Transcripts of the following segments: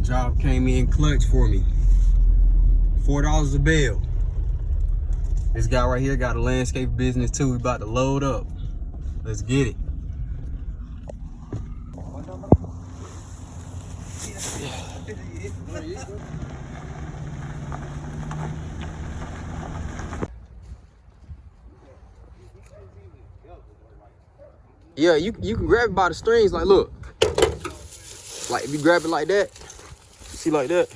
Job came in clutch for me. $4 a bale. This guy right here got a landscape business too. We about to load up. Let's get it. Yeah, you can grab it by the strings. Like, look. Like, if you grab it like that, see like that?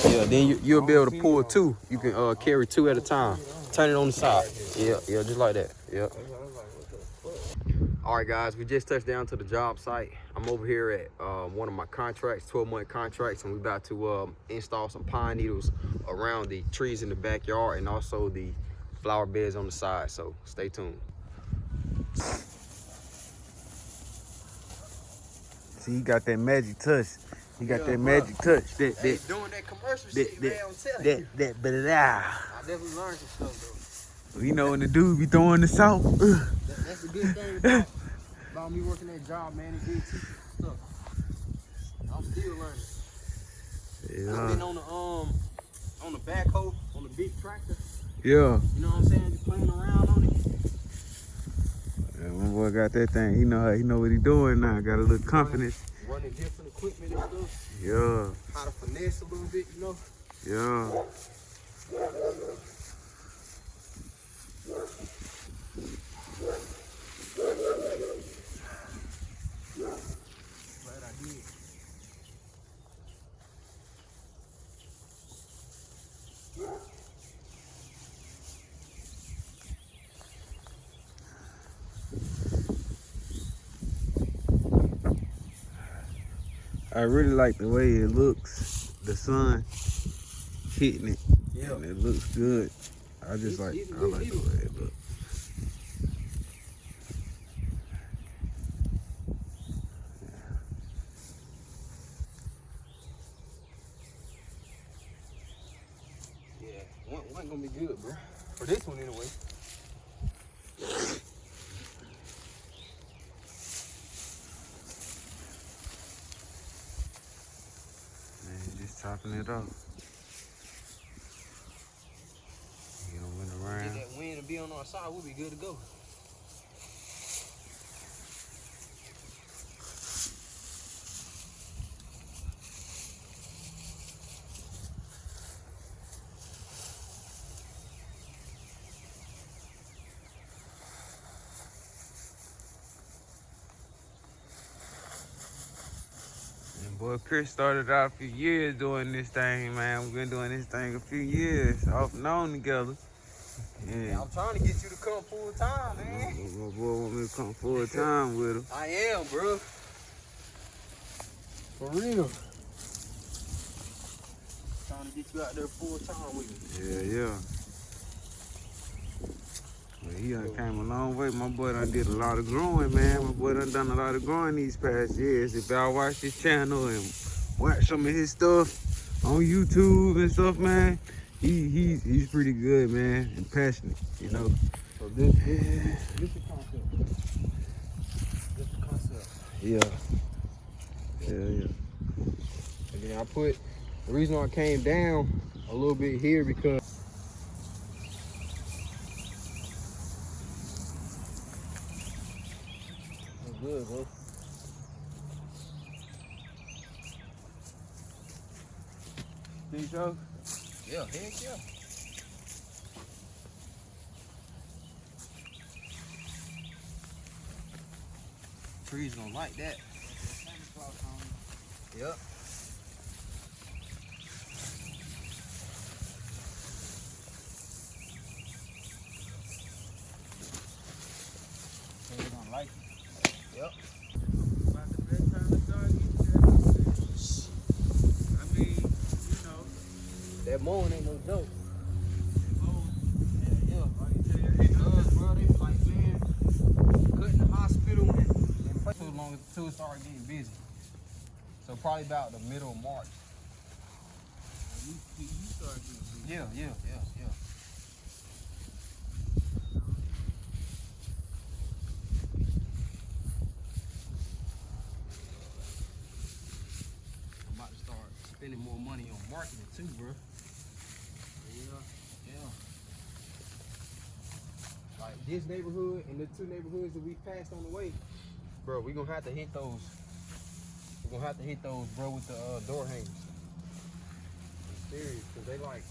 Yeah, then you'll be able to pull two. You can carry two at a time. Turn it on the side. Yeah, just like that. Yeah. All right, guys, we just touched down to the job site. I'm over here at one of my contracts, 12-month contracts, and we're about to install some pine needles around the trees in the backyard and also the flower beds on the side. So stay tuned. See, he got that magic touch. He got that magic touch. Doing that commercial shit, man, I'm telling you. I definitely learned some stuff, though. You know when the dude be throwing the salt. That's the good thing about me working that job, man. It did teach me some stuff. I'm still learning. Yeah. I've been on the backhoe, on the big tractor. Yeah. You know what I'm saying? Just playing around on it. Yeah, my boy got that thing. He know what he doing now. Got a little confidence. Running different equipment and stuff. Yeah. How to finesse a little bit, you know? Yeah. Glad I did. I really like the way it looks. The sun hitting it. Yeah. And it looks good. I like the way it looks. Yeah, one gonna be good, bro. For this one, anyway. Man, just topping it off. You know, went around. Get that wind and be on our side, we'll be good to go. Boy, Chris started out a few years doing this thing, man. We've been doing this thing a few years, off and on together. Yeah, I'm trying to get you to come full time, man. My boy want me to come full time with him. I am, bro. For real. Trying to get you out there full time with me. Yeah. Well, he done came a long way. My boy done did a lot of growing, man. My boy done a lot of growing these past years. If y'all watch his channel and watch some of his stuff on YouTube and stuff, man, he's pretty good, man, and passionate, you know. So this the concept. This the concept. Yeah. And then I put, the reason why I came down a little bit here because that's good, bro. Think so? Yeah, heck yeah. Trees gonna like that. Yep. They're gonna like it. Yep. About the best time to start I mean, you know. That mowing ain't no joke. Yeah. Bro, they like, man, cutting the hospital and play too long until it started getting busy. So probably about the middle of March. You start getting busy. Yeah. spending more money on marketing too, bro. Yeah. Like this neighborhood and the 2 neighborhoods that we passed on the way, bro. We gonna have to hit those. We're gonna have to hit those, bro, with the door hangers. I'm serious, cause they like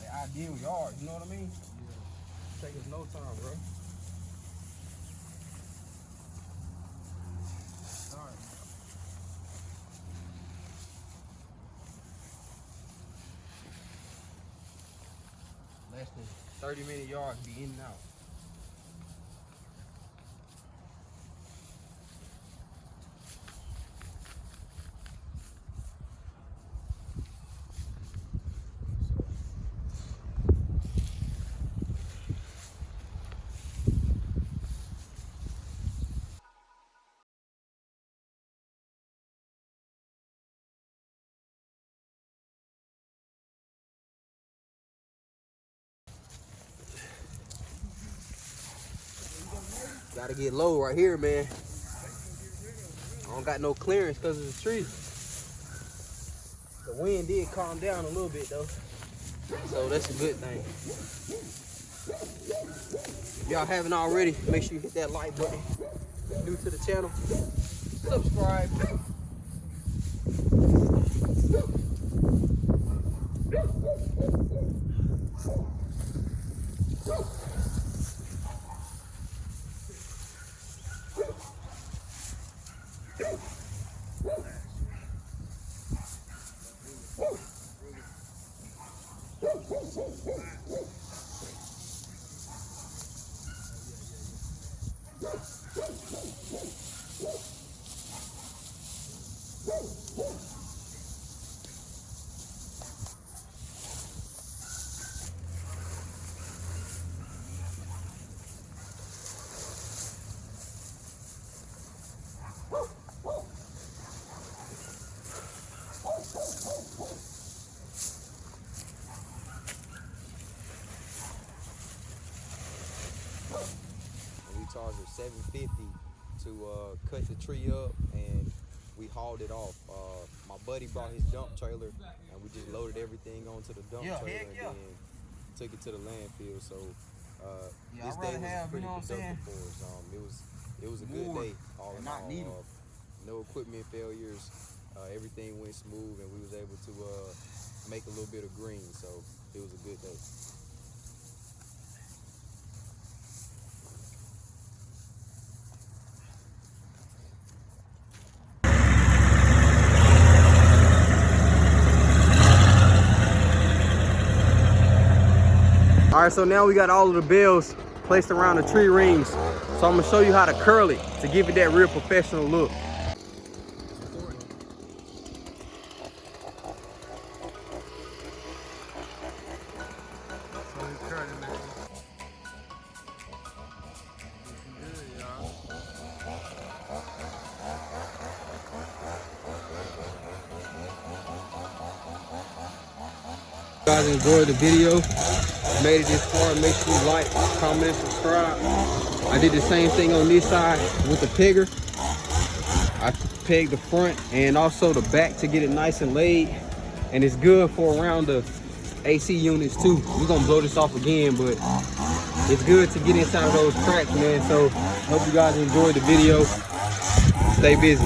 the ideal yard. You know what I mean? Yeah. Take us no time, bro. Less than 30-minute yards be in and out. Gotta get low right here, man. I don't got no clearance because of the tree. The wind did calm down a little bit though, so that's a good thing. If y'all haven't already, make sure you hit that like button. If you're new to the channel, subscribe. Charged her $750 to cut the tree up, and we hauled it off. My buddy brought his dump trailer, and we just loaded everything onto the dump trailer and then took it to the landfill. So this day was pretty productive for us. It was a good day, all in all. No equipment failures. Everything went smooth, and we was able to make a little bit of green. So it was a good day. All right, so now we got all of the bells placed around the tree rings. So I'm gonna show you how to curl it to give it that real professional look. If you guys enjoyed the video, made it this far, make sure you like, comment, subscribe. I did the same thing on this side with the pegger. I pegged the front and also the back to get it nice and laid, and it's good for around the AC units too. We're gonna blow this off again, but it's good to get inside of those cracks, man. So hope you guys enjoyed the video. Stay busy.